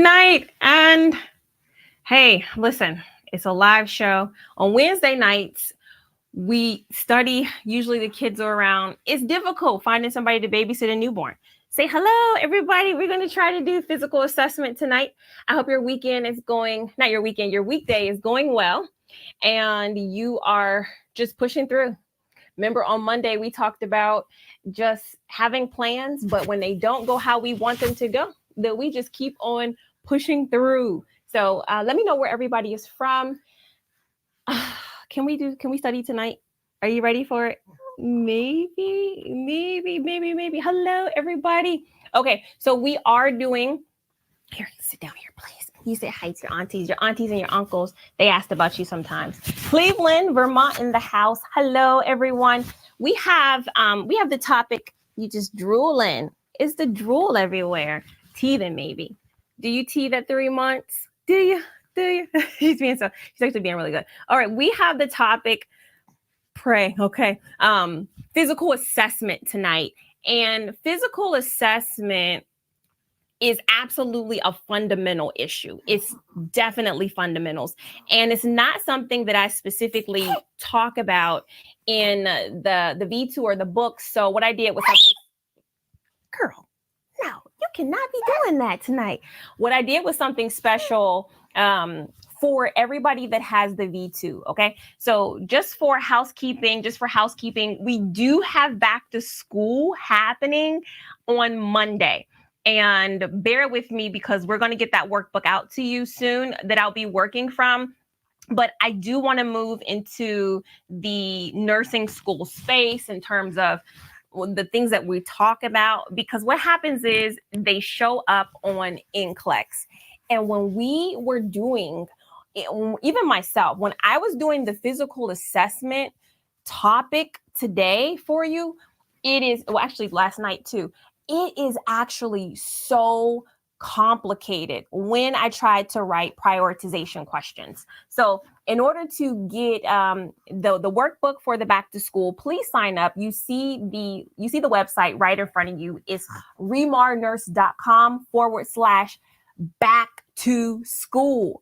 night. And hey, listen, it's a live show. On Wednesday nights, we study. Usually the kids are around. It's difficult finding somebody to babysit a newborn. Say hello, everybody. We're going to try to do physical assessment tonight. I hope your weekend is going, not your weekend, your weekday is going well. And you are just pushing through. Remember on Monday, we talked about just having plans, but when they don't go how we want them to go, that we just keep on pushing through. So let me know where everybody is from. Can we study tonight? Are you ready for it? Maybe. Hello, everybody. Okay, so we are doing, here, sit down here, please. You say hi to your aunties and your uncles. They asked about you sometimes. Cleveland, Vermont in the house. Hello, everyone. We have the topic, you just drooling. Is the drool everywhere? Teething, maybe. Do you teeth at 3 months? Do you? She's actually being really good. All right, we have the topic, pray, okay. Physical assessment tonight. And physical assessment is absolutely a fundamental issue. It's definitely fundamentals. And it's not something that I specifically talk about in the V2 or the book. So what I did was something, girl, no, you cannot be doing that tonight. What I did was something special for everybody that has the V2, okay? So just for housekeeping, we do have back to school happening on Monday. And bear with me because we're going to get that workbook out to you soon that I'll be working from. But I do want to move into the nursing school space in terms of the things that we talk about, because what happens is they show up on NCLEX. And when we were doing, even myself, when I was doing the physical assessment topic today for you, it is, well, actually last night too, it is actually so complicated when I tried to write prioritization questions. So in order to get the workbook for the back to school, please sign up. You see the website right in front of you. It's remarnurse.com/back to school.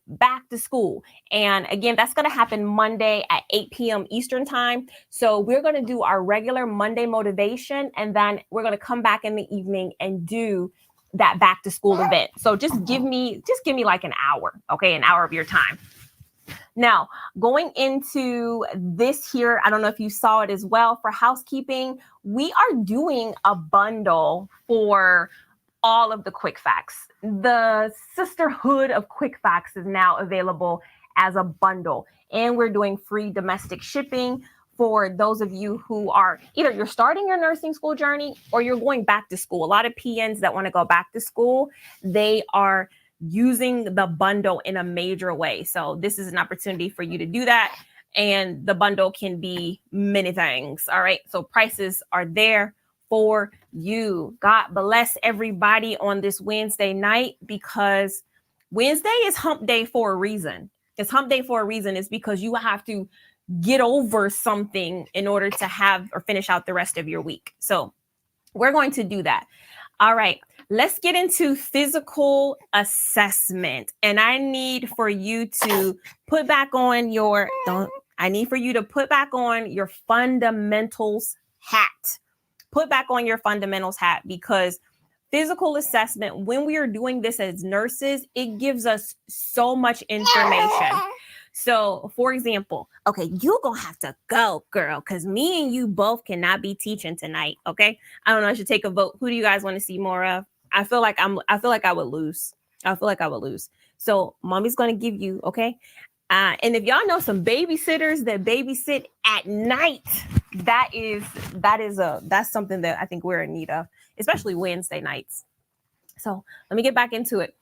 And again, that's going to happen Monday at 8 p.m. Eastern time. So we're going to do our regular Monday motivation, and then we're going to come back in the evening and do that back to school event. So just give me like an hour, okay? An hour of your time. Now, going into this here, I don't know if you saw it as well, for housekeeping, we are doing a bundle for all of the quick facts. The sisterhood of quick facts is now available as a bundle, and we're doing free domestic shipping for those of you who are either you're starting your nursing school journey or you're going back to school. A lot of PNs that want to go back to school, they are using the bundle in a major way. So this is an opportunity for you to do that. And the bundle can be many things. All right. So prices are there for you. God bless everybody on this Wednesday night, because Wednesday is hump day for a reason. It's hump day for a reason. It's because you have to get over something in order to have or finish out the rest of your week. So we're going to do that. All right, let's get into physical assessment. And I need for you to put back on your fundamentals hat. Put back on your fundamentals hat, because physical assessment, when we are doing this as nurses, it gives us so much information. So, for example, okay, you're going to have to go, girl, because me and you both cannot be teaching tonight, okay? I don't know, I should take a vote. Who do you guys want to see more of? I feel like I would lose. So, mommy's going to give you, okay? And if y'all know some babysitters that babysit at night, that's something that I think we're in need of, especially Wednesday nights. So let me get back into it.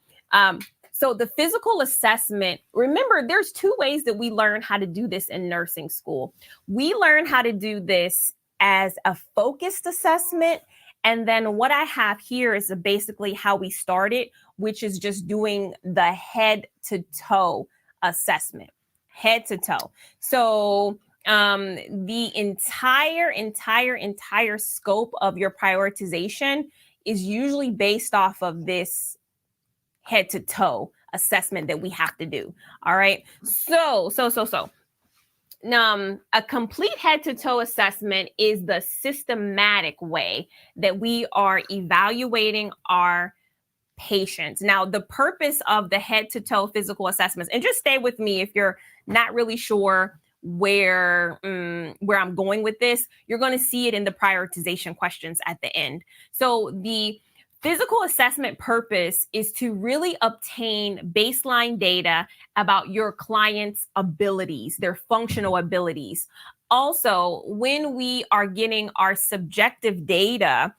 So the physical assessment, remember, there's two ways that we learn how to do this in nursing school. We learn how to do this as a focused assessment. And then what I have here is basically how we started, which is just doing the head to toe assessment, head to toe. So the entire scope of your prioritization is usually based off of this head to toe assessment that we have to do. All right. So. A complete head to toe assessment is the systematic way that we are evaluating our patients. Now, the purpose of the head to toe physical assessments, and just stay with me if you're not really sure where I'm going with this, you're going to see it in the prioritization questions at the end. So the physical assessment purpose is to really obtain baseline data about your client's abilities, their functional abilities. Also, when we are getting our subjective data,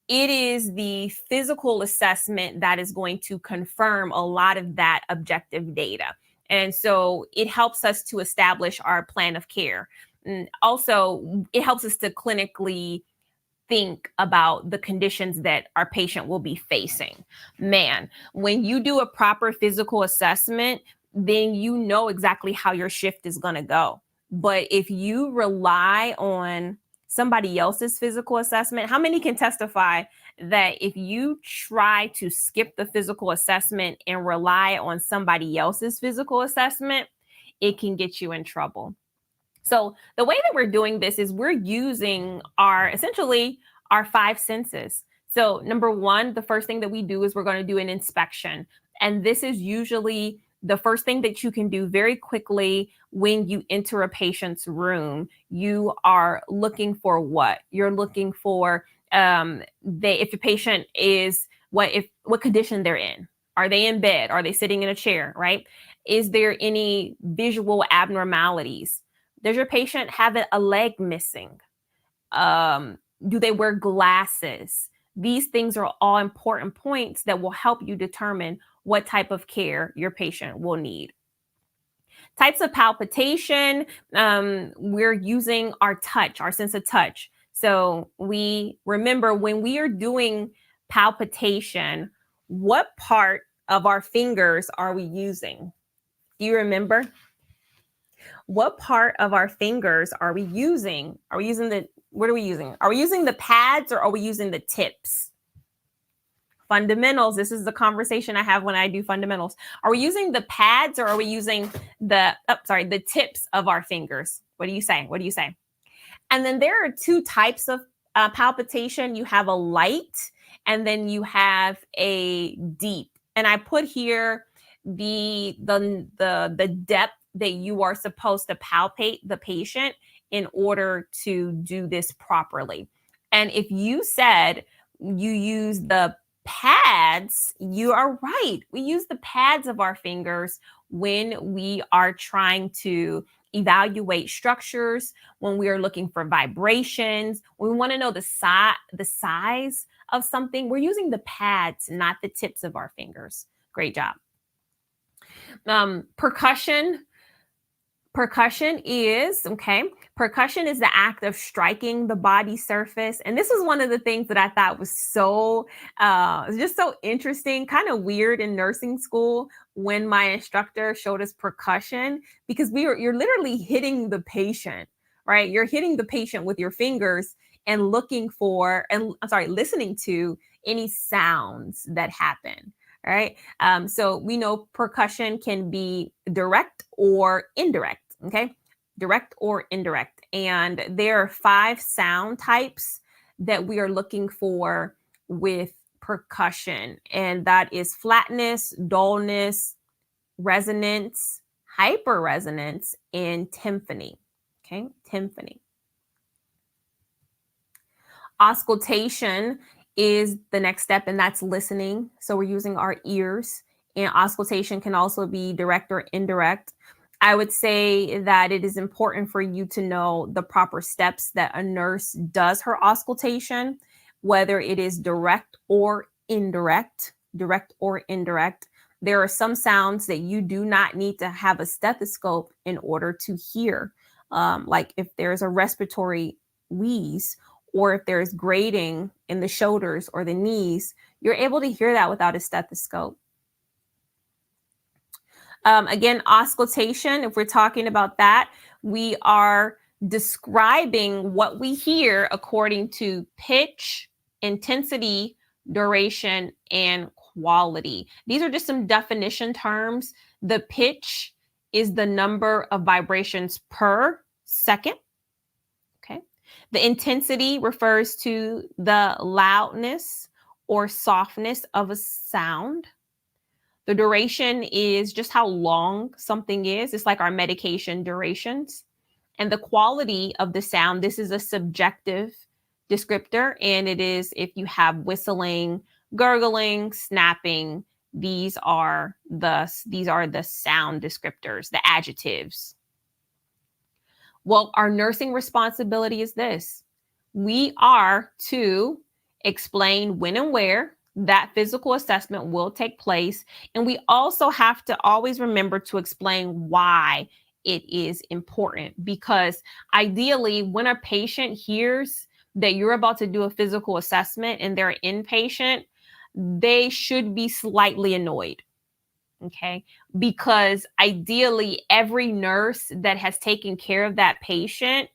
it is the physical assessment that is going to confirm a lot of that objective data. And so it helps us to establish our plan of care. And also, it helps us to clinically think about the conditions that our patient will be facing. Man, when you do a proper physical assessment, then you know exactly how your shift is going to go. But if you rely on somebody else's physical assessment, how many can testify that if you try to skip the physical assessment and rely on somebody else's physical assessment, it can get you in trouble? So the way that we're doing this is we're using essentially our five senses. So number one, the first thing that we do is we're going to do an inspection. And this is usually the first thing that you can do very quickly when you enter a patient's room. You are looking for what? You're looking for if the patient is what condition they're in. Are they in bed? Are they sitting in a chair, right? Is there any visual abnormalities? Does your patient have a leg missing? Do they wear glasses? These things are all important points that will help you determine what type of care your patient will need. Types of palpation, we're using our touch, our sense of touch. So we remember when we are doing palpation, what part of our fingers are we using? Do you remember? What part of our fingers are we using? What are we using? Are we using the pads or are we using the tips? Fundamentals. This is the conversation I have when I do fundamentals. Are we using the pads or are we using the tips of our fingers? What do you say? And then there are two types of palpation. You have a light and then you have a deep. And I put here the depth that you are supposed to palpate the patient in order to do this properly. And if you said you use the pads, you are right. We use the pads of our fingers when we are trying to evaluate structures, when we are looking for vibrations, when we want to know the size of something. We're using the pads, not the tips of our fingers. Great job. Percussion. Percussion is the act of striking the body surface. And this was one of the things that I thought was so interesting, kind of weird in nursing school when my instructor showed us percussion, because you're literally hitting the patient, right? You're hitting the patient with your fingers and listening to any sounds that happen. All right. So we know percussion can be direct or indirect. Okay. Direct or indirect. And there are 5 sound types that we are looking for with percussion. And that is flatness, dullness, resonance, hyperresonance, and tympany. Okay. Tympany. Auscultation is the next step, and that's listening. So we're using our ears, and auscultation can also be direct or indirect. I would say that it is important for you to know the proper steps that a nurse does her auscultation, whether it is direct or indirect. There are some sounds that you do not need to have a stethoscope in order to hear, like if there's a respiratory wheeze, or if there's grating in the shoulders or the knees, you're able to hear that without a stethoscope. Again, auscultation, if we're talking about that, we are describing what we hear according to pitch, intensity, duration, and quality. These are just some definition terms. The pitch is the number of vibrations per second. Okay. The intensity refers to the loudness or softness of a sound. The duration is just how long something is. It's like our medication durations. And the quality of the sound, this is a subjective descriptor, and it is if you have whistling, gurgling, snapping, these are the sound descriptors, the adjectives. Well, our nursing responsibility is this. We are to explain when and where that physical assessment will take place. And we also have to always remember to explain why it is important, because ideally when a patient hears that you're about to do a physical assessment and they're inpatient, they should be slightly annoyed. Okay, because ideally every nurse that has taken care of that patient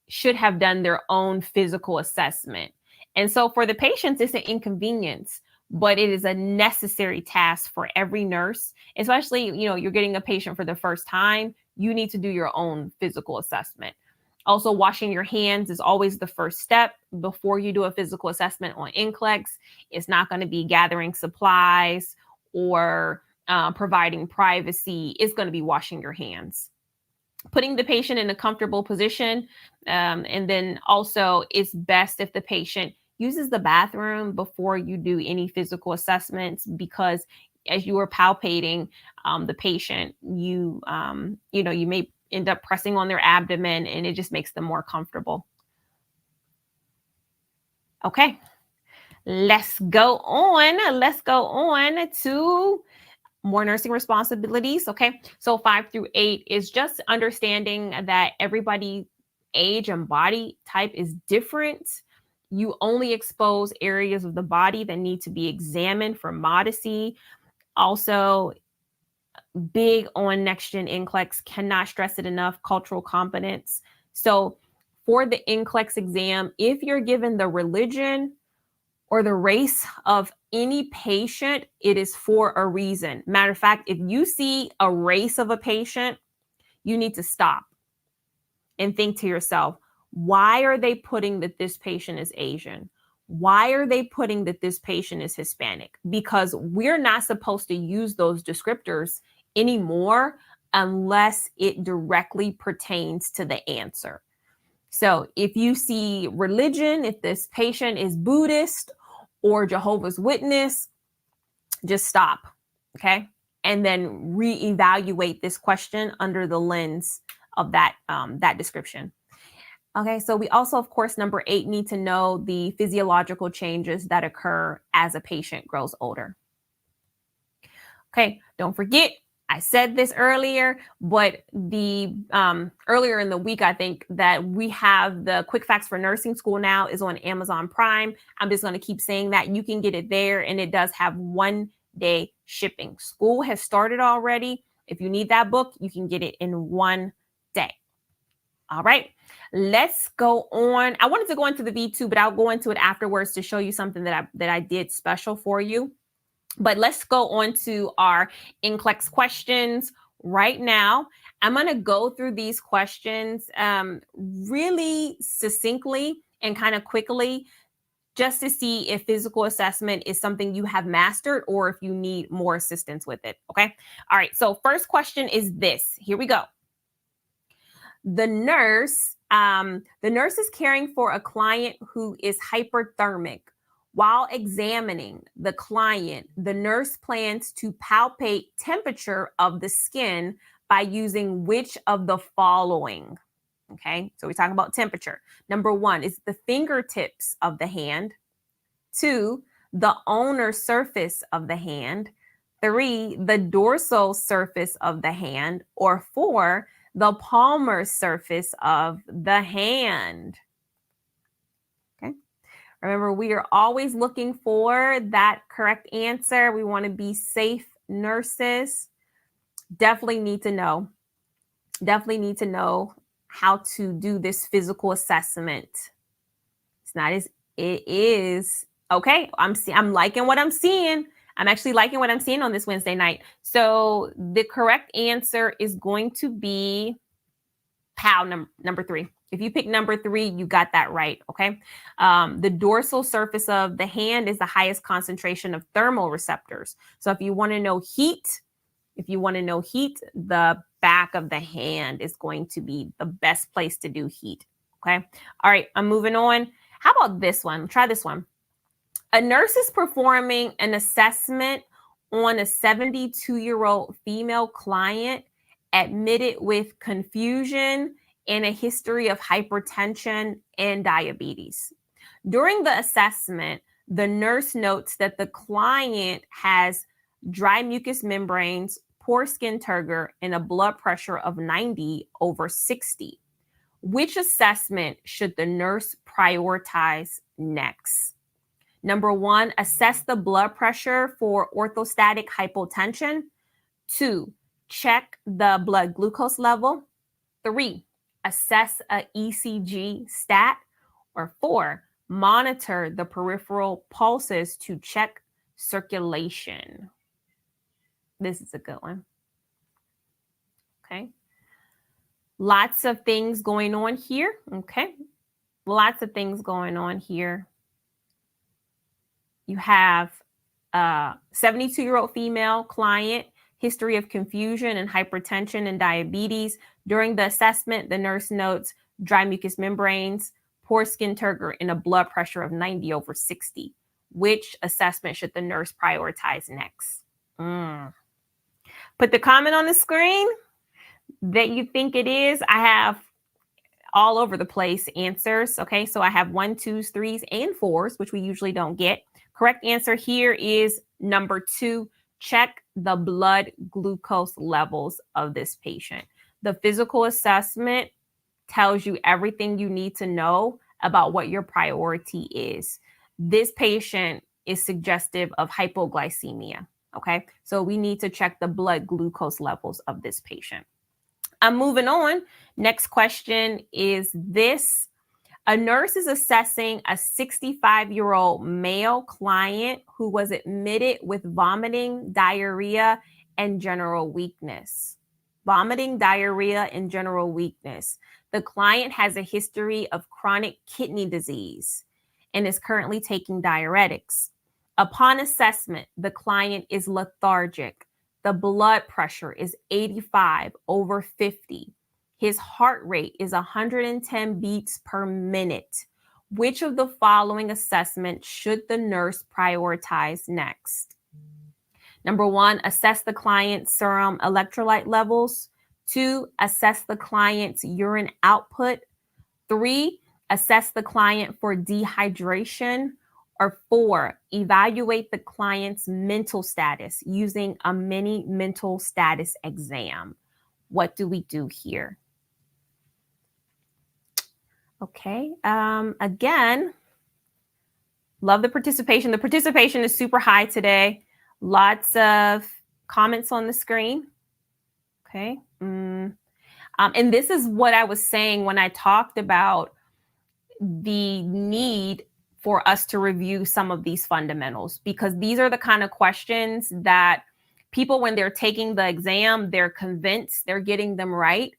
should have done their own physical assessment. And so for the patients, it's an inconvenience, but it is a necessary task for every nurse, especially, you're getting a patient for the first time, you need to do your own physical assessment. Also, washing your hands is always the first step before you do a physical assessment on NCLEX. It's not going to be gathering supplies or providing privacy. It's going to be washing your hands. Putting the patient in a comfortable position. And then also it's best if the patient uses the bathroom before you do any physical assessments, because as you are palpating the patient, you may end up pressing on their abdomen and it just makes them more comfortable. Okay, let's go on to more nursing responsibilities. Okay, so 5 through 8 is just understanding that everybody's age and body type is different. You only expose areas of the body that need to be examined for modesty. Also, big on next gen NCLEX, cannot stress it enough, cultural competence. So for the NCLEX exam, if you're given the religion or the race of any patient, it is for a reason. Matter of fact, if you see a race of a patient, you need to stop and think to yourself, why are they putting that this patient is Asian? Why are they putting that this patient is Hispanic? Because we're not supposed to use those descriptors anymore unless it directly pertains to the answer. So if you see religion, if this patient is Buddhist or Jehovah's Witness, just stop, okay? And then reevaluate this question under the lens of that description. Okay, so we also, of course, number 8, need to know the physiological changes that occur as a patient grows older. Okay, don't forget, I said this earlier, but the earlier in the week, I think that we have the Quick Facts for Nursing School now is on Amazon Prime. I'm just going to keep saying that. You can get it there, and it does have 1-day shipping. School has started already. If you need that book, you can get it in 1 day. All right, let's go on. I wanted to go into the V2, but I'll go into it afterwards to show you something that I did special for you. But let's go on to our NCLEX questions right now. I'm going to go through these questions really succinctly and kind of quickly, just to see if physical assessment is something you have mastered or if you need more assistance with it. Okay. All right. So first question is this. Here we go. The nurse is caring for a client who is hyperthermic. While examining the client, the nurse plans to palpate temperature of the skin by using which of the following? Okay, so we're talking about temperature. Number 1 is the fingertips of the hand. 2, the ulnar surface of the hand. 3, the dorsal surface of the hand. Or 4, the palmar surface of the hand. Remember, we are always looking for that correct answer. We want to be safe nurses. Definitely need to know how to do this physical assessment. It is Okay, I'm liking what I'm seeing. I'm actually liking what I'm seeing on this Wednesday night. So the correct answer is going to be number 3. If you pick number 3, you got that right, okay? The dorsal surface of the hand is the highest concentration of thermal receptors. So if you want to know heat, the back of the hand is going to be the best place to do heat, okay? All right, I'm moving on. How about this one? Try this one. A nurse is performing an assessment on a 72-year-old female client admitted with confusion and a history of hypertension and diabetes. During the assessment, the nurse notes that the client has dry mucous membranes, poor skin turgor, and a blood pressure of 90/60. Which assessment should the nurse prioritize next? Number 1, assess the blood pressure for orthostatic hypotension. 2, check the blood glucose level. 3, assess a ECG stat. Or 4, monitor the peripheral pulses to check circulation. This is a good one. Okay. Lots of things going on here. Okay. Lots of things going on here. You have a 72-year-old female client, history of confusion and hypertension and diabetes. During the assessment, the nurse notes dry mucous membranes, poor skin turgor, and a blood pressure of 90/60. Which assessment should the nurse prioritize next? Put the comment on the screen that you think it is. I have all over the place answers. Okay, so I have 1s, 2s, 3s, and 4s, which we usually don't get. Correct answer here is number 2. Check the blood glucose levels of this patient. The physical assessment tells you everything you need to know about what your priority is. This patient is suggestive of hypoglycemia. Okay, so we need to check the blood glucose levels of this patient. I'm moving on. Next question is this. A nurse is assessing a 65-year-old male client who was admitted with vomiting, diarrhea, and general weakness. Vomiting, diarrhea, and general weakness. The client has a history of chronic kidney disease and is currently taking diuretics. Upon assessment, the client is lethargic. The blood pressure is 85/50. His heart rate is 110 beats per minute. Which of the following assessments should the nurse prioritize next? Number 1, assess the client's serum electrolyte levels. 2, assess the client's urine output. 3, assess the client for dehydration. Or 4, evaluate the client's mental status using a mini mental status exam. What do we do here? Okay, again, love the participation. The participation is super high today. Lots of comments on the screen. Okay, and this is what I was saying when I talked about the need for us to review some of these fundamentals, because these are the kind of questions that people, when they're taking the exam, they're convinced they're getting them right.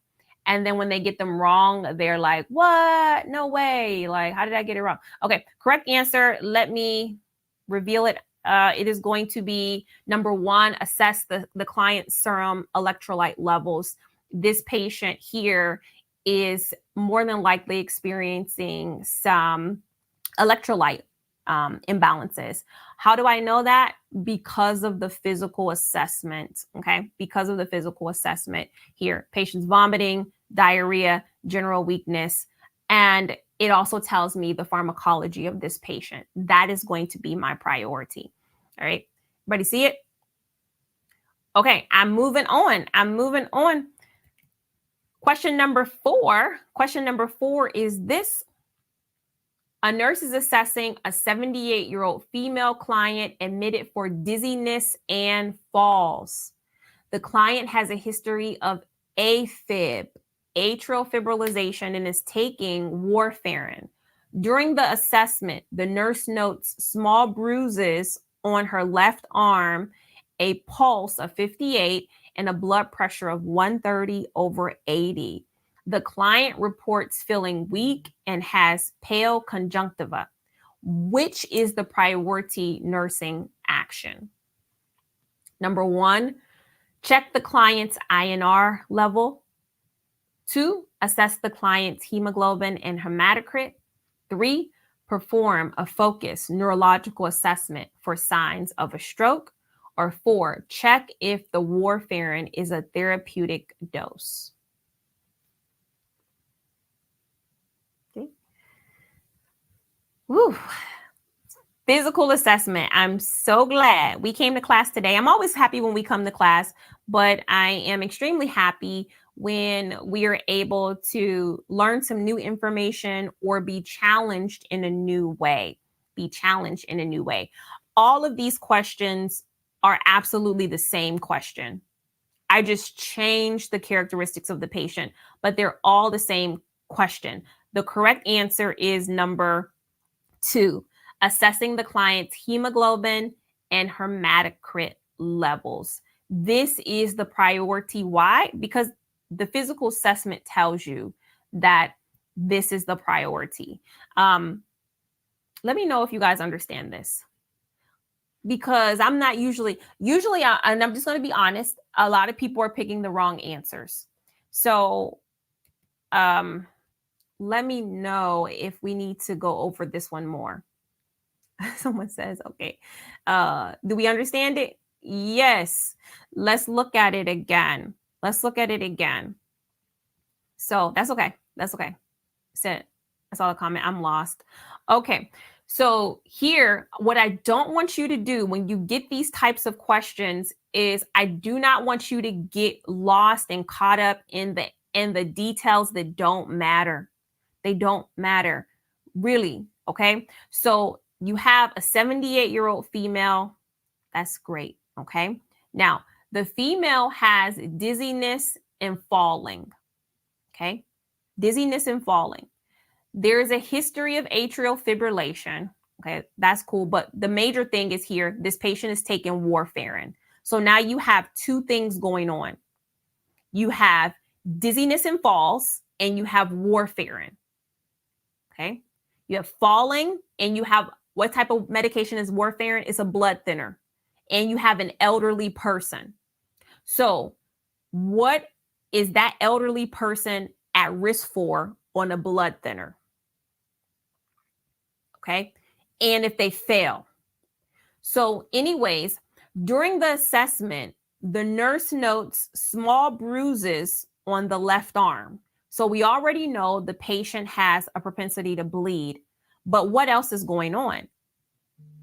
And then when they get them wrong, they're like, what? No way. Like, how did I get it wrong? Okay, correct answer. Let me reveal it. It is going to be number 1, assess the client's serum electrolyte levels. This patient here is more than likely experiencing some electrolyte imbalances. How do I know that? Because of the physical assessment, okay? Because of the physical assessment here. Patient's vomiting, diarrhea, general weakness, and it also tells me the pharmacology of this patient. That is going to be my priority, all right? Everybody see it? Okay, I'm moving on. Question number 4 is this. A nurse is assessing a 78-year-old female client admitted for dizziness and falls. The client has a history of AFib, atrial fibrillation, and is taking warfarin. During the assessment, the nurse notes small bruises on her left arm, a pulse of 58, and a blood pressure of 130/80. The client reports feeling weak and has pale conjunctiva. Which is the priority nursing action? Number 1, check the client's INR level. 2, assess the client's hemoglobin and hematocrit. 3, perform a focused neurological assessment for signs of a stroke. Or 4, check if the warfarin is a therapeutic dose. Okay. Woo. Physical assessment. I'm so glad we came to class today. I'm always happy when we come to class, but I am extremely happy when we are able to learn some new information or be challenged in a new way. All of these questions are absolutely the same question. I just changed the characteristics of the patient, but they're all the same question. The correct answer is number 2, assessing the client's hemoglobin and hematocrit levels. This is the priority. Why? Because the physical assessment tells you that this is the priority. Let me know if you guys understand this. Because I'm not usually, and I'm just going to be honest, a lot of people are picking the wrong answers. So let me know if we need to go over this one more. Someone says, okay. Do we understand it? Yes. Let's look at it again. So that's okay. That's all a comment. I'm lost. Okay. So here, what I don't want you to do when you get these types of questions is I do not want you to get lost and caught up in the details that don't matter. They don't matter, really. Okay. So you have a 78-year-old female. That's great. Okay. Now, the female has dizziness and falling. Okay. Dizziness and falling. There is a history of atrial fibrillation. Okay. That's cool. But the major thing is here, this patient is taking warfarin. So now you have two things going on. You have dizziness and falls, and you have warfarin. Okay. You have falling, and you have what type of medication is warfarin? It's a blood thinner. And you have an elderly person. So what is that elderly person at risk for on a blood thinner? Okay. And if they fail. So anyways, during the assessment, the nurse notes small bruises on the left arm. So we already know the patient has a propensity to bleed, but what else is going on?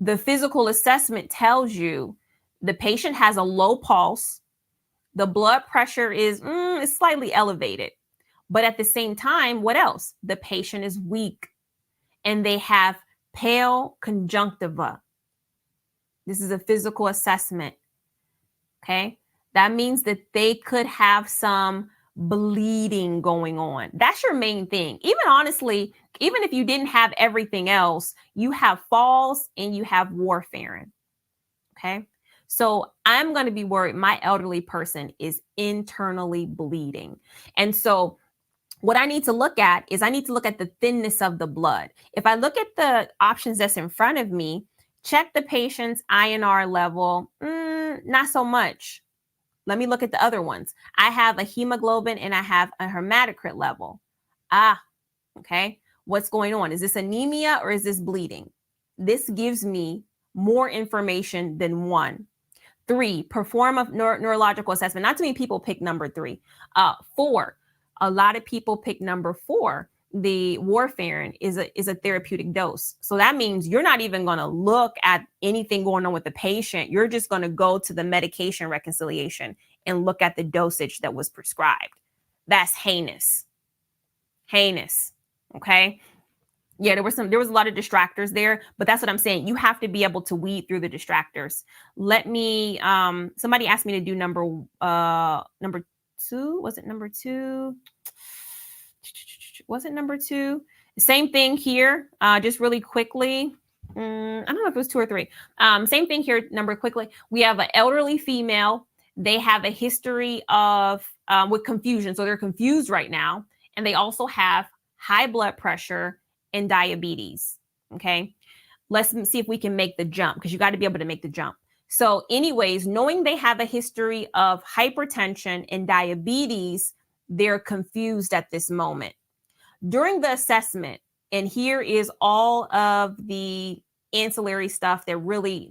The physical assessment tells you the patient has a low pulse. The blood pressure is slightly elevated, but at the same time, what else? The patient is weak and they have pale conjunctiva. This is a physical assessment. Okay. That means that they could have some bleeding going on. That's your main thing. Even honestly, even if you didn't have everything else, you have falls and you have warfarin. Okay. So I'm going to be worried my elderly person is internally bleeding. And so what I need to look at is I need to look at the thinness of the blood. If I look at the options that's in front of me, check the patient's INR level, not so much. Let me look at the other ones. I have a hemoglobin and I have a hematocrit level. Okay. What's going on? Is this anemia or is this bleeding? This gives me more information than 1. 3, perform a neurological assessment. Not too many people pick number 3. 4, a lot of people pick number 4. The warfarin is a therapeutic dose. So that means you're not even going to look at anything going on with the patient. You're just going to go to the medication reconciliation and look at the dosage that was prescribed. That's heinous. Okay. Yeah, there was a lot of distractors there, but that's what I'm saying. You have to be able to weed through the distractors. Let me, somebody asked me to do number 2. Was it number 2? Was it number 2? Same thing here, just really quickly. I don't know if it was 2 or 3. Same thing here, number quickly. We have an elderly female. They have a history of with confusion. So they're confused right now. And they also have high blood pressure and diabetes. Okay. Let's see if we can make the jump, because you got to be able to make the jump. So anyways, knowing they have a history of hypertension and diabetes, they're confused at this moment. During the assessment, and here is all of the ancillary stuff that really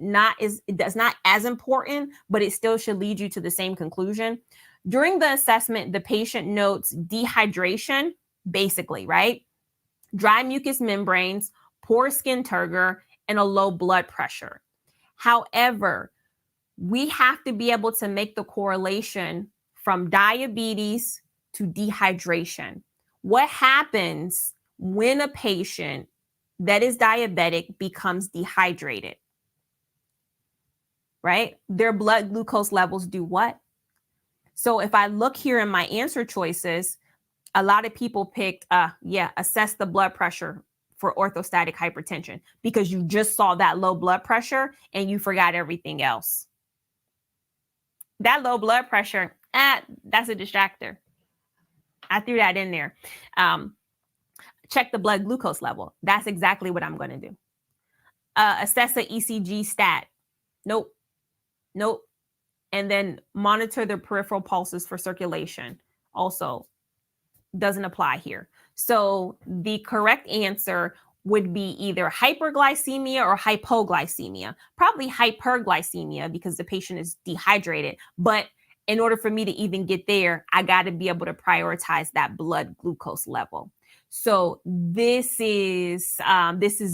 that's not as important, but it still should lead you to the same conclusion. During the assessment, the patient notes dehydration, basically, right? Dry mucous membranes, poor skin turgor, and a low blood pressure. However, we have to be able to make the correlation from diabetes to dehydration. What happens when a patient that is diabetic becomes dehydrated? Right? Their blood glucose levels do what? So if I look here in my answer choices, a lot of people picked, assess the blood pressure for orthostatic hypertension, because you just saw that low blood pressure and you forgot everything else. That low blood pressure, that's a distractor. I threw that in there. Check the blood glucose level. That's exactly what I'm going to do. Assess the ECG stat. Nope. And then monitor the peripheral pulses for circulation. Also doesn't apply here. So the correct answer would be either hyperglycemia or hypoglycemia. Probably hyperglycemia, because the patient is dehydrated. But in order for me to even get there, I got to be able to prioritize that blood glucose level. So this is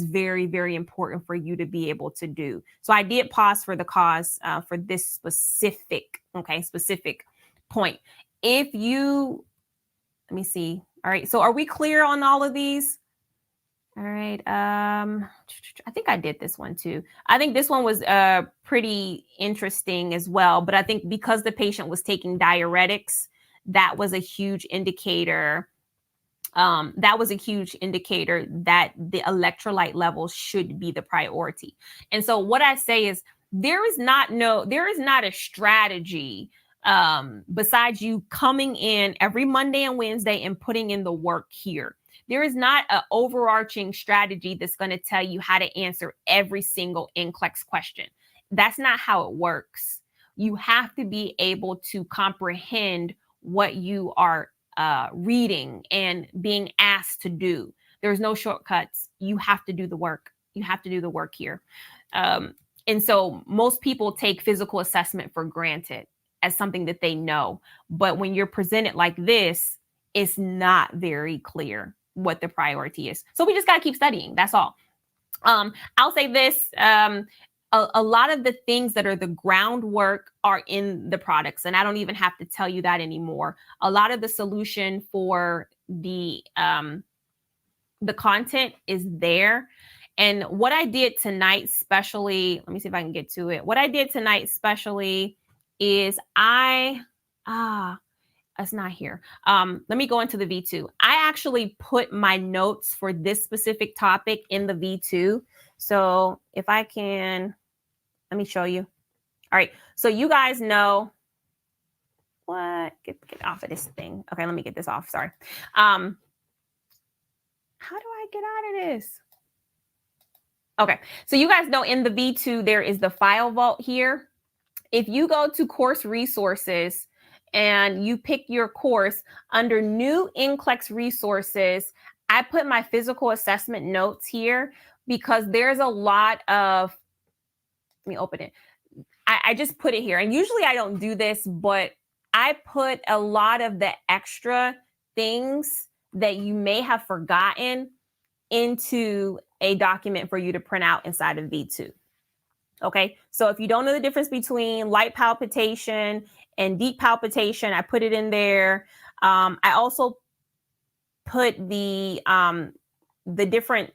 very, very important for you to be able to do. So I did pause for the cause for this specific point. If you, let me see. All right. So are we clear on all of these? All right. I think I did this one too. I think this one was pretty interesting as well. But I think because the patient was taking diuretics, that was a huge indicator. That the electrolyte levels should be the priority. And so what I say is there is not a strategy besides you coming in every Monday and Wednesday and putting in the work here. There is not an overarching strategy that's going to tell you how to answer every single NCLEX question. That's not how it works. You have to be able to comprehend what you are reading and being asked to do. There's no shortcuts. You have to do the work. You have to do the work here. And so most people take physical assessment for granted as something that they know. But when you're presented like this, it's not very clear what the priority is. So we just got to keep studying. That's all. I'll say this. A lot of the things that are the groundwork are in the products, and I don't even have to tell you that anymore. A lot of the solution for the content is there. And what I did tonight, especially, let me see if I can get to it. What I did tonight, especially, is it's not here. Let me go into the V2. I actually put my notes for this specific topic in the V2. So if I can, let me show you. All right. So you guys know what? Get off of this thing. Okay, let me get this off. Sorry. How do I get out of this? Okay. So you guys know in the V2, there is the file vault here. If you go to course resources and you pick your course under new NCLEX resources, I put my physical assessment notes here because there's a lot of, let me open it. I just put it here. And usually I don't do this, but I put a lot of the extra things that you may have forgotten into a document for you to print out inside of V2. Okay, so if you don't know the difference between light palpitation and deep palpitation, I put it in there. I also put the different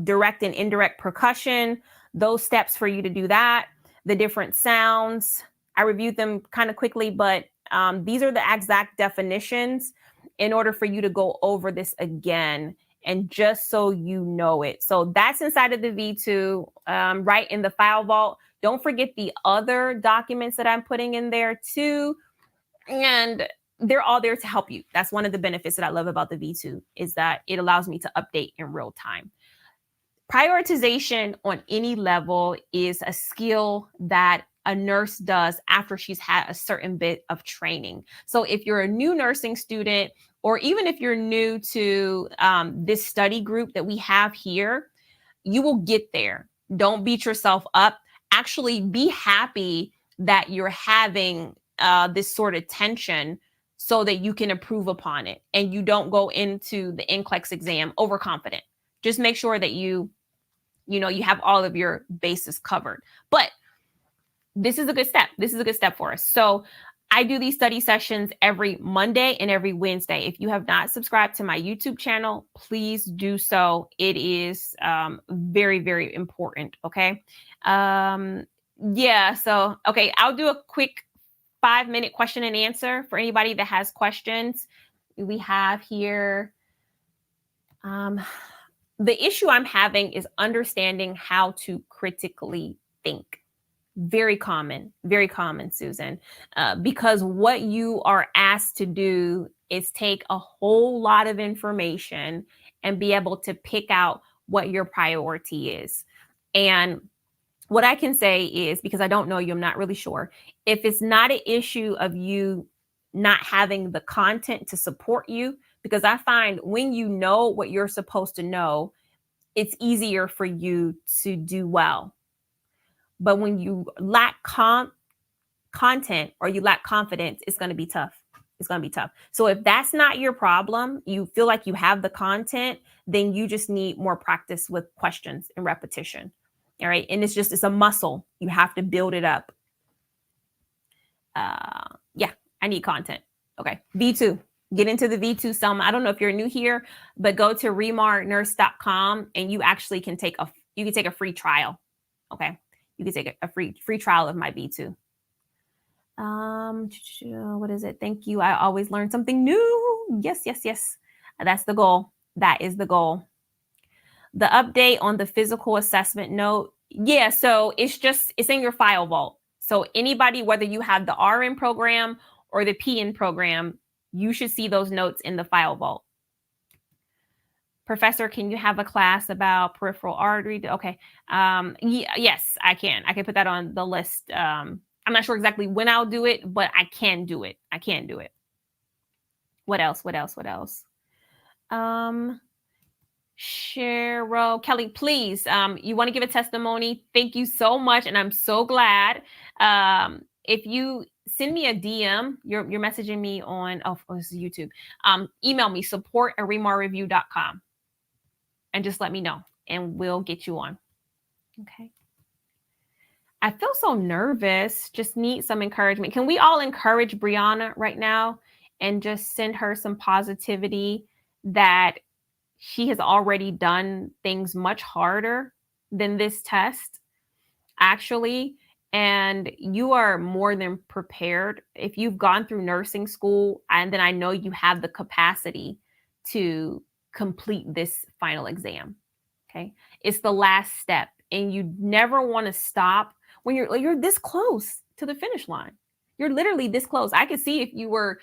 direct and indirect percussion, those steps for you to do that, the different sounds. I reviewed them kind of quickly, but these are the exact definitions in order for you to go over this again And just so you know it. So that's inside of the V2, right in the file vault. Don't forget the other documents that I'm putting in there too. And they're all there to help you. That's one of the benefits that I love about the V2 is that it allows me to update in real time. Prioritization on any level is a skill that a nurse does after she's had a certain bit of training. So if you're a new nursing student, or even if you're new to this study group that we have here, you will get there. Don't beat yourself up. Actually, be happy that you're having this sort of tension so that you can improve upon it and you don't go into the NCLEX exam overconfident. Just make sure that you have all of your bases covered. But this is a good step. This is a good step for us. So I do these study sessions every Monday and every Wednesday. If you have not subscribed to my YouTube channel, please do so. It is very, very important. Okay. Yeah. So, okay. I'll do a quick 5-minute question and answer for anybody that has questions. We have here, the issue I'm having is understanding how to critically think. Very common, Susan, because what you are asked to do is take a whole lot of information and be able to pick out what your priority is. And what I can say is, because I don't know you, I'm not really sure, if it's not an issue of you not having the content to support you, because I find when you know what you're supposed to know, it's easier for you to do well. But when you lack content or you lack confidence, it's going to be tough. It's going to be tough. So if that's not your problem, you feel like you have the content, then you just need more practice with questions and repetition. All right. And it's a muscle. You have to build it up. Yeah, I need content. Okay. V2. Get into the V2 Selma. I don't know if you're new here, but go to remarnurse.com and you actually can take a free trial. Okay. You can take a free trial of my V2. What is it? Thank you. I always learn something new. Yes. That's the goal. That is the goal. The update on the physical assessment note. Yeah. So it's in your file vault. So anybody, whether you have the RN program or the PN program, you should see those notes in the file vault. Professor, can you have a class about peripheral artery? Okay. Yes, I can. I can put that on the list. I'm not sure exactly when I'll do it, but I can do it. What else? Cheryl, Kelly, please, you want to give a testimony? Thank you so much. And I'm so glad. If you send me a DM, you're messaging me on, this is YouTube. Email me, support@remarreview.com. And just let me know and we'll get you on. Okay. I feel so nervous. Just need some encouragement. Can we all encourage Brianna right now and just send her some positivity that she has already done things much harder than this test, actually, and you are more than prepared. If you've gone through nursing school, and then I know you have the capacity to complete this final exam. Okay. It's the last step, and you never want to stop when you're this close to the finish line. You're literally this close. I could see if you were,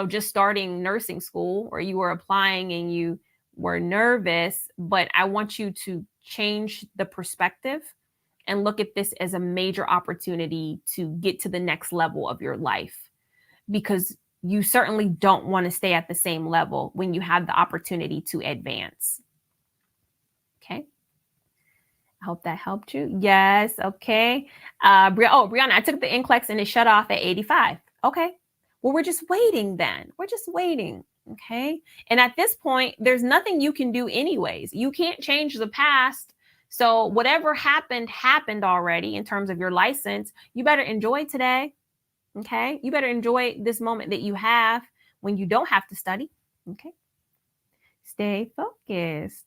just starting nursing school or you were applying and you were nervous, but I want you to change the perspective and look at this as a major opportunity to get to the next level of your life, because you certainly don't want to stay at the same level when you have the opportunity to advance. Okay. I hope that helped you. Yes. Okay. Brianna, I took the NCLEX and it shut off at 85. Okay. Well, we're just waiting then. We're just waiting. Okay. And at this point, there's nothing you can do anyways. You can't change the past. So whatever happened already in terms of your license. You better enjoy today. Okay. You better enjoy this moment that you have when you don't have to study. Okay. Stay focused.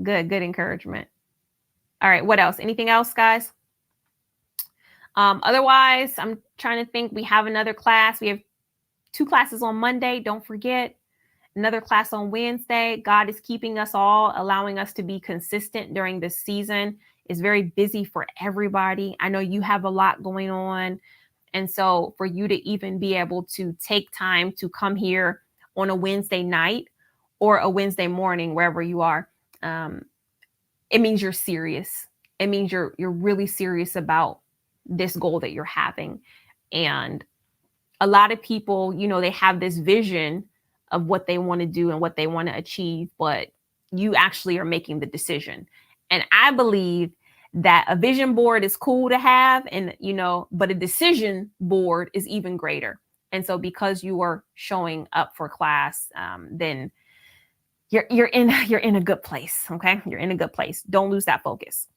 Good encouragement. All right. What else? Anything else, guys? Otherwise, I'm trying to think. We have another class. We have 2 classes on Monday. Don't forget. another class on Wednesday. God is keeping us all, allowing us to be consistent during this season. It's very busy for everybody. I know you have a lot going on. And so for you to even be able to take time to come here on a Wednesday night or a Wednesday morning, wherever you are, it means you're serious. It means you're really serious about this goal that you're having. And a lot of people, you know, they have this vision of what they want to do and what they want to achieve, but you actually are making the decision. And I believe that a vision board is cool to have, and, you know, but a decision board is even greater. And so because you are showing up for class, then you're in a good place. Okay. You're in a good place. Don't lose that focus.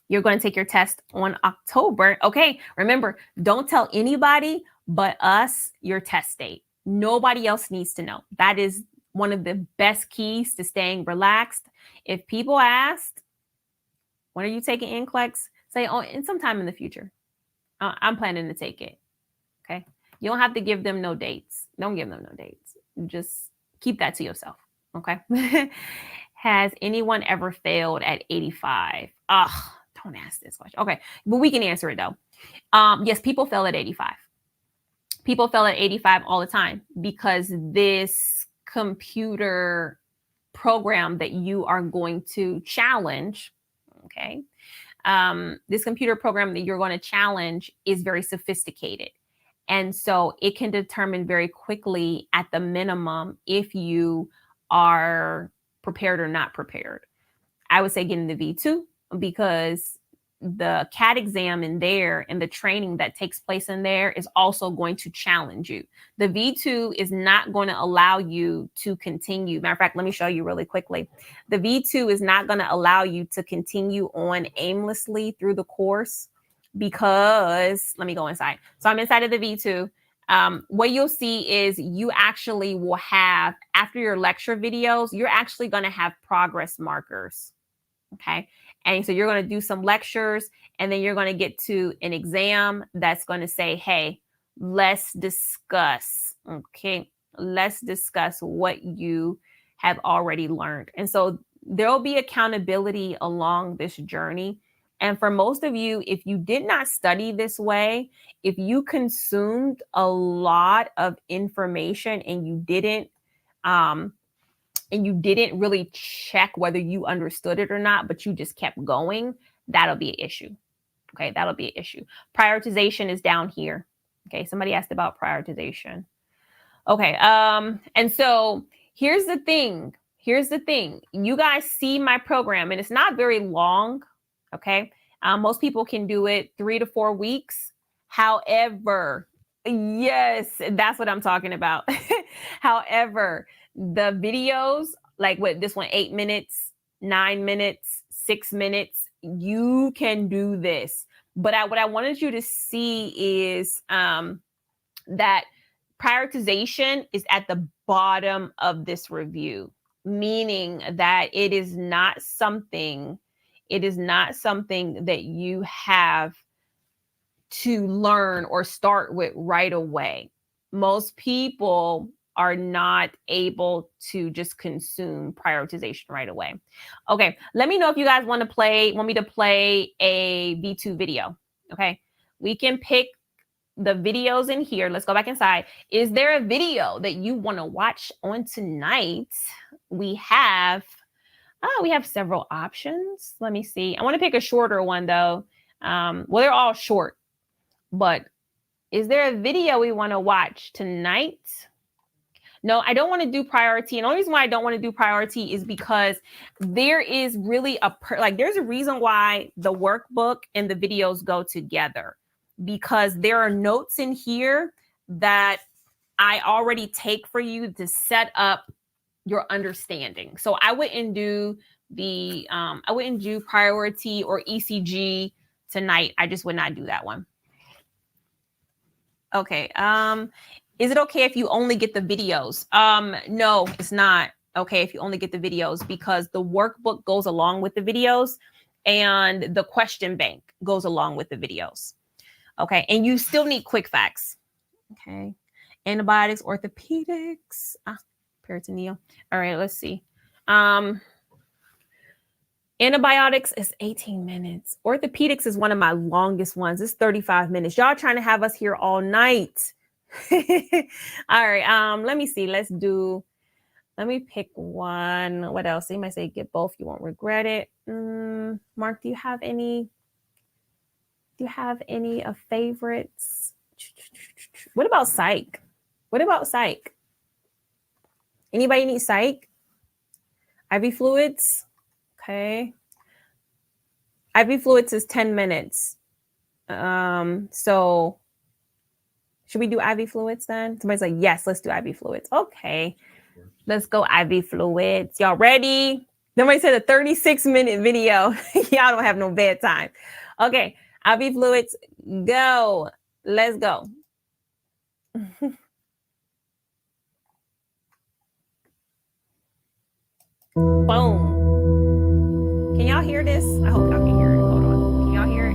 You're going to take your test on October. Okay. Remember, don't tell anybody but us your test date. Nobody else needs to know. That is one of the best keys to staying relaxed. If people ask, when are you taking NCLEX? Say, oh, in sometime in the future. I'm planning to take it. Okay. You don't have to give them no dates. Don't give them no dates. Just keep that to yourself. Okay. Has anyone ever failed at 85? Don't ask this question. Okay. But we can answer it though. Yes, people fail at 85. People fail at 85 all the time because this computer program that you are going to challenge, okay, this computer program that you're going to challenge is very sophisticated. And so it can determine very quickly at the minimum if you are prepared or not prepared. I would say get in the V2 because the CAT exam in there and the training that takes place in there is also going to challenge you. The V2 is not going to allow you to continue. Matter of fact, let me show you really quickly. The V2 is not going to allow you to continue on aimlessly through the course because, let me go inside. So I'm inside of the V2. What you'll see is you actually will have, after your lecture videos, you're actually going to have progress markers. Okay. And so you're going to do some lectures and then you're going to get to an exam that's going to say, hey, let's discuss. Okay. Let's discuss what you have already learned. And so there'll be accountability along this journey. And for most of you, if you did not study this way, if you consumed a lot of information and you didn't really check whether you understood it or not, but you just kept going, that'll be an issue. Okay, that'll be an issue. Prioritization is down here. Okay, somebody asked about prioritization. Okay, and so here's the thing. You guys see my program, and it's not very long. Okay, most people can do it 3 to 4 weeks. However, yes, that's what I'm talking about. However, the videos, like what this one, 8 minutes, 9 minutes, 6 minutes, you can do this. But what I wanted you to see is that prioritization is at the bottom of this review, meaning that it is not something that you have to learn or start with right away. Most people are not able to just consume prioritization right away. Okay, let me know if you guys want me to play a V2 video. Okay, we can pick the videos in here. Let's go back inside. Is there a video that you want to watch on tonight? We have several options. Let me see. I want to pick a shorter one though. Well, they're all short, but is there a video we want to watch tonight? No, I don't want to do priority. And the only reason why I don't want to do priority is because there is really there's a reason why the workbook and the videos go together, because there are notes in here that I already take for you to set up your understanding. So I wouldn't do priority or ECG tonight. I just would not do that one. Okay. Is it okay if you only get the videos? No, it's not okay if you only get the videos, because the workbook goes along with the videos and the question bank goes along with the videos. Okay. And you still need quick facts. Okay. Antibiotics, orthopedics. Peritoneal. All right, let's see. Antibiotics is 18 minutes. Orthopedics is one of my longest ones. It's 35 minutes. Y'all trying to have us here all night. All right. Let me see. Let me pick one. What else? You might say get both. You won't regret it. Mark, do you have any of favorites? What about psych? Anybody need psych? IV fluids? Okay. IV fluids is 10 minutes. So should we do IV fluids then? Somebody's like, yes, let's do IV fluids. Okay. Let's go IV fluids. Y'all ready? Somebody said a 36-minute video. Y'all don't have no bedtime. Okay. IV fluids, go. Let's go. Boom. Can y'all hear this? I hope y'all can hear it. Hold on. Can y'all hear it?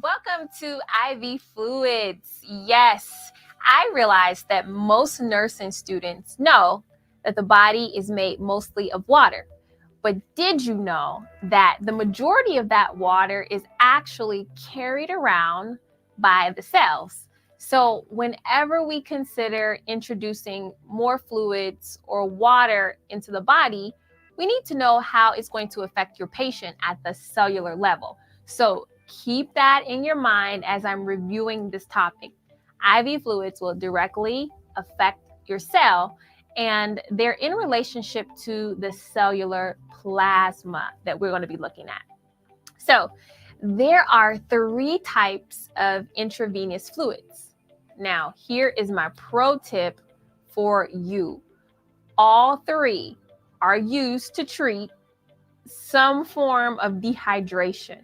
Welcome to IV fluids. Yes, I realize that most nursing students know that the body is made mostly of water. But did you know that the majority of that water is actually carried around by the cells? So whenever we consider introducing more fluids or water into the body, we need to know how it's going to affect your patient at the cellular level. So keep that in your mind as I'm reviewing this topic. IV fluids will directly affect your cell, and they're in relationship to the cellular plasma that we're going to be looking at. So there are 3 types of intravenous fluids. Now, here is my pro tip for you. All 3 are used to treat some form of dehydration.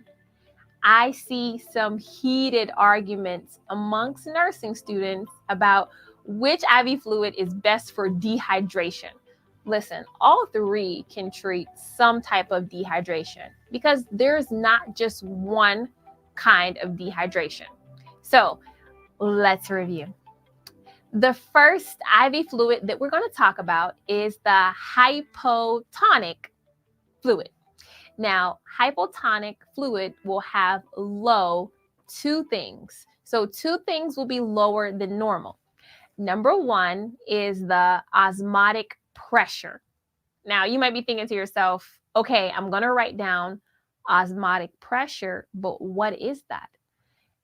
I see some heated arguments amongst nursing students about which IV fluid is best for dehydration. Listen, all 3 can treat some type of dehydration because there's not just one kind of dehydration. So let's review. The first IV fluid that we're going to talk about is the hypotonic fluid. Now, hypotonic fluid will have low 2 things. So 2 things will be lower than normal. Number 1 is the osmotic pressure. Now, you might be thinking to yourself, okay, I'm going to write down osmotic pressure, but what is that?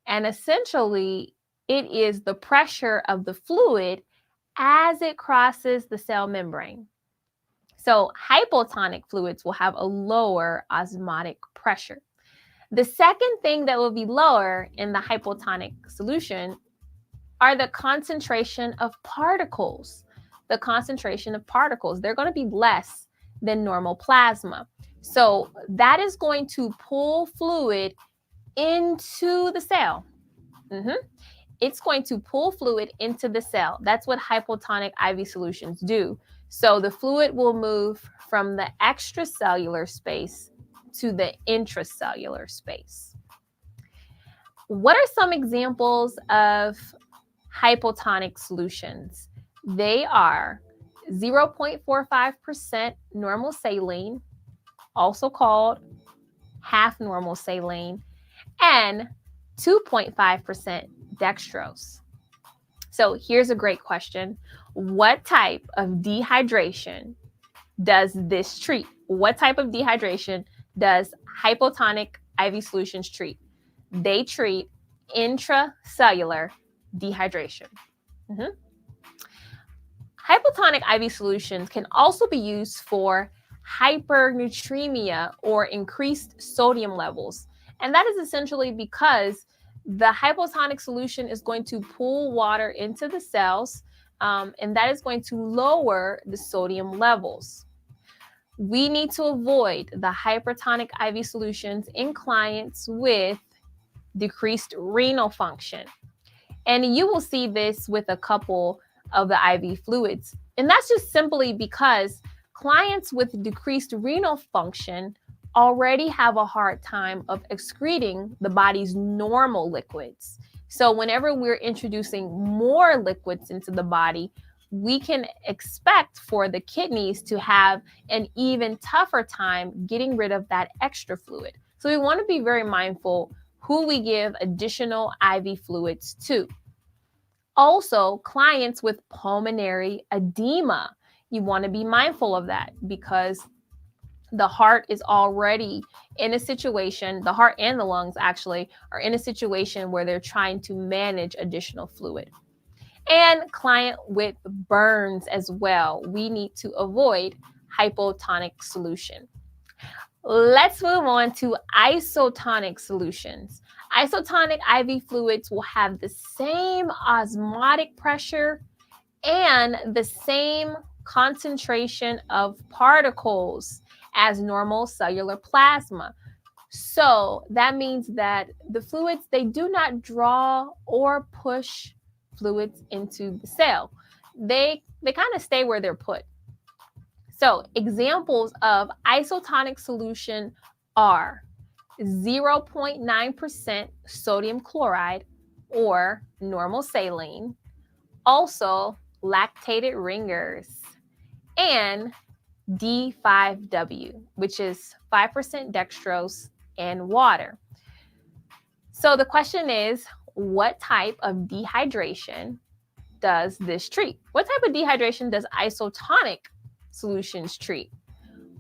And essentially, it is the pressure of the fluid as it crosses the cell membrane. So hypotonic fluids will have a lower osmotic pressure. The second thing that will be lower in the hypotonic solution are the concentration of particles. They're going to be less than normal plasma. So that is going to pull fluid into the cell. It's going to pull fluid into the cell. That's what hypotonic IV solutions do. So the fluid will move from the extracellular space to the intracellular space. What are some examples of hypotonic solutions? They are 0.45% normal saline, also called half normal saline, and 2.5% dextrose. So here's a great question. What type of dehydration does this treat? What type of dehydration does hypotonic IV solutions treat? They treat intracellular dehydration. Hypotonic IV solutions can also be used for hypernatremia or increased sodium levels. And that is essentially because the hypotonic solution is going to pull water into the cells, and that is going to lower the sodium levels. We need to avoid the hypertonic IV solutions in clients with decreased renal function. And you will see this with a couple of the IV fluids. And that's just simply because Clients with decreased renal function already have a hard time of excreting the body's normal liquids. So whenever we're introducing more liquids into the body, we can expect for the kidneys to have an even tougher time getting rid of that extra fluid. So we want to be very mindful who we give additional IV fluids to. Also, clients with pulmonary edema, you want to be mindful of that because the heart is already in a situation, the heart and the lungs actually are in a situation where they're trying to manage additional fluid. And client with burns as well, we need to avoid hypotonic solution. Let's move on to isotonic solutions. Isotonic IV fluids will have the same osmotic pressure and the same concentration of particles as normal cellular plasma. So that means that the fluids, they do not draw or push fluids into the cell. They kind of stay where they're put. So examples of isotonic solution are 0.9% sodium chloride or normal saline, also lactated ringers, and D5W, which is 5% dextrose and water. So the question is, what type of dehydration does this treat? What type of dehydration does isotonic solutions treat?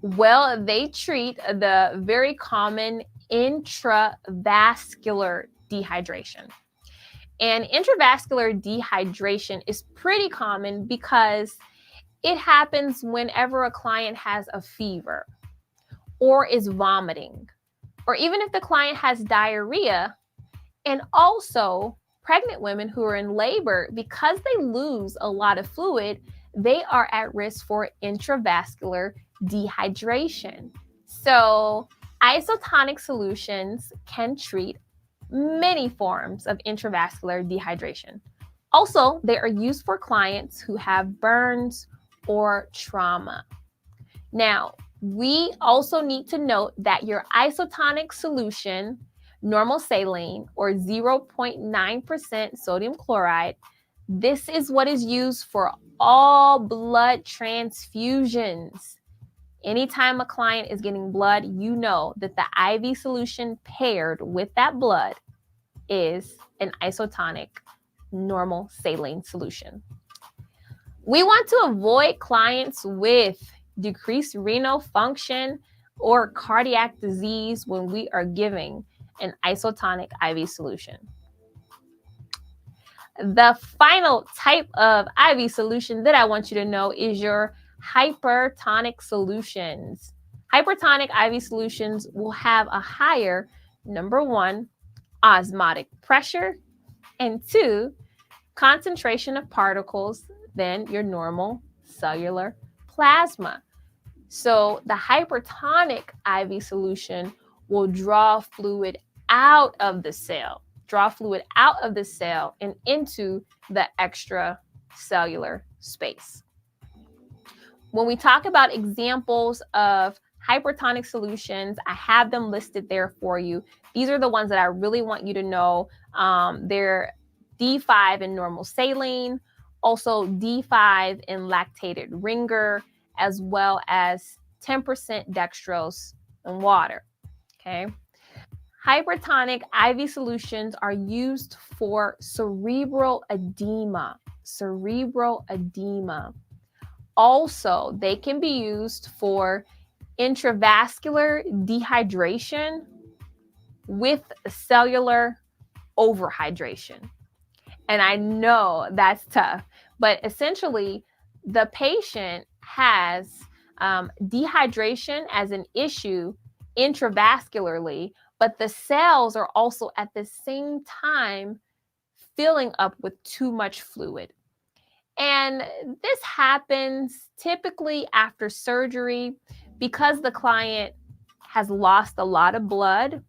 Well, they treat the very common intravascular dehydration. And intravascular dehydration is pretty common because it happens whenever a client has a fever or is vomiting, or even if the client has diarrhea. And also pregnant women who are in labor, because they lose a lot of fluid, they are at risk for intravascular dehydration. So isotonic solutions can treat many forms of intravascular dehydration. Also, they are used for clients who have burns or trauma. Now, we also need to note that your isotonic solution, normal saline or 0.9% sodium chloride, this is what is used for all blood transfusions. Anytime a client is getting blood, you know that the IV solution paired with that blood is an isotonic normal saline solution. We want to avoid clients with decreased renal function or cardiac disease when we are giving an isotonic IV solution. The final type of IV solution that I want you to know is your hypertonic solutions. Hypertonic IV solutions will have a higher, number one, osmotic pressure, and two, concentration of particles than your normal cellular plasma. So the hypertonic IV solution will draw fluid out of the cell and into the extracellular space. When we talk about examples of hypertonic solutions, I have them listed there for you. These are the ones that I really want you to know. They're D5 in normal saline, also D5 in lactated ringer, as well as 10% dextrose and water. Okay. Hypertonic IV solutions are used for cerebral edema. Also, they can be used for intravascular dehydration with cellular overhydration. And I know that's tough, but essentially the patient has dehydration as an issue intravascularly, but the cells are also at the same time filling up with too much fluid. And this happens typically after surgery because the client has lost a lot of blood,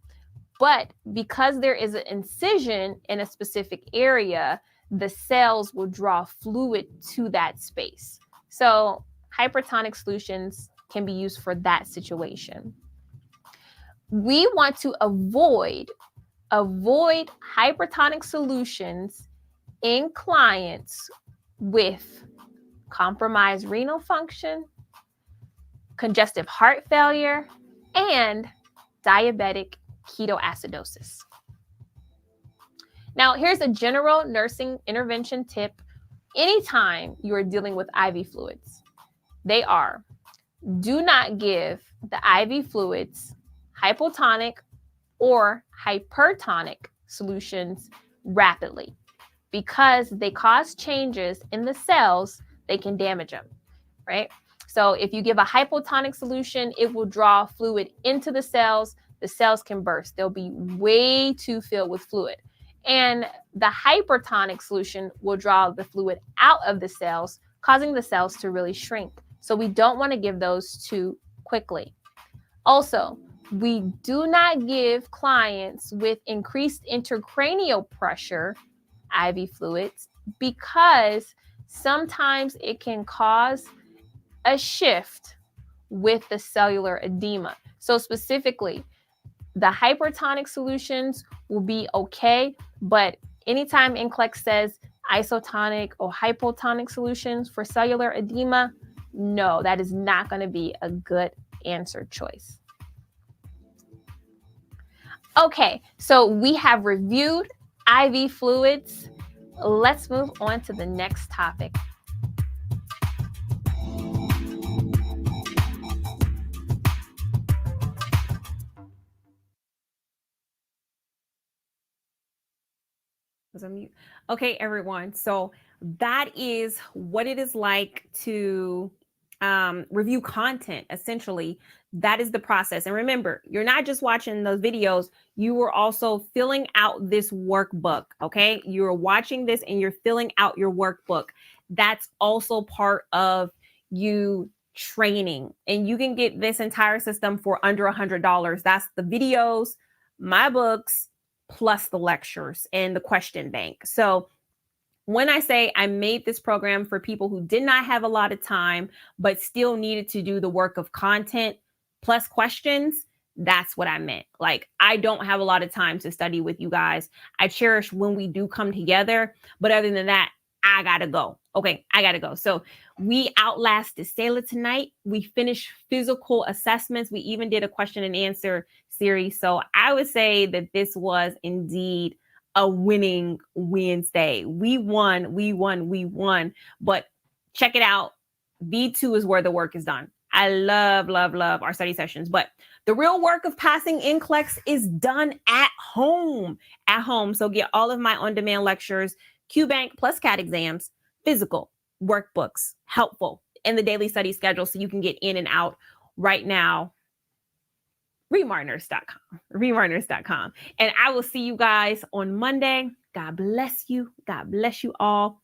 but because there is an incision in a specific area, the cells will draw fluid to that space. So hypertonic solutions can be used for that situation. We want to avoid hypertonic solutions in clients with compromised renal function, congestive heart failure, and diabetic ketoacidosis. Now, here's a general nursing intervention tip anytime you are dealing with IV fluids. They are: do not give the IV fluids hypotonic or hypertonic solutions rapidly, because they cause changes in the cells. They can damage them, right? So if you give a hypotonic solution, it will draw fluid into the cells. The cells can burst. They'll be way too filled with fluid. And the hypertonic solution will draw the fluid out of the cells, causing the cells to really shrink. So we don't want to give those too quickly. Also, we do not give clients with increased intracranial pressure IV fluids, because sometimes it can cause a shift with the cellular edema. So specifically, the hypertonic solutions will be okay, but anytime NCLEX says isotonic or hypotonic solutions for cellular edema, no, that is not going to be a good answer choice. Okay, so we have reviewed IV fluids. Let's move on to the next topic. Okay, everyone. So that is what it is like to review content. Essentially, that is the process. And remember, you're not just watching those videos, you are also filling out this workbook. Okay, you're watching this and you're filling out your workbook. That's also part of you training. And you can get this entire system for under $100. That's the videos, my books, plus the lectures and the question bank. So when I say I made this program for people who did not have a lot of time, but still needed to do the work of content plus questions, that's what I meant. Like, I don't have a lot of time to study with you guys. I cherish when we do come together, but other than that, I gotta go. Okay, I gotta go. So we outlasted Sayla tonight. We finished physical assessments. We even did a question and answer series. So I would say that this was indeed a winning Wednesday. We won. But check it out. V2 is where the work is done. I love our study sessions, but the real work of passing NCLEX is done at home. So get all of my on-demand lectures, QBank plus CAT exams, physical, workbooks, helpful, and the daily study schedule so you can get in and out right now. remarnurse.com. And I will see you guys on Monday. God bless you. God bless you all.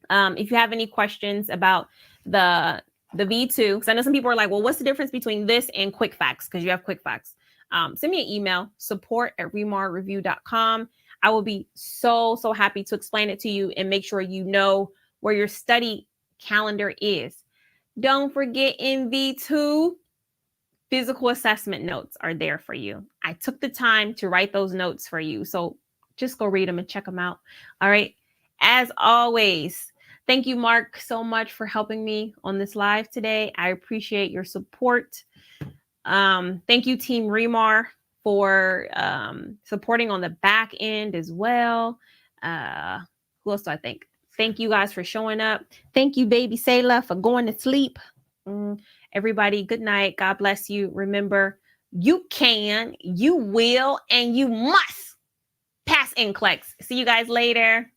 If you have any questions about the V2, because I know some people are like, well, what's the difference between this and quick facts? Because you have quick facts. Send me an email, support@remarreview.com. I will be so happy to explain it to you and make sure you know where your study calendar is. Don't forget, in V2, physical assessment notes are there for you. I took the time to write those notes for you. So just go read them and check them out. All right. As always, thank you, Mark, so much for helping me on this live today. I appreciate your support. Thank you, Team Remar, for supporting on the back end as well. Who else do I thank? Thank you guys for showing up. Thank you, baby Sayla, for going to sleep. Everybody, good night. God bless you. Remember, you can, you will, and you must pass NCLEX. See you guys later.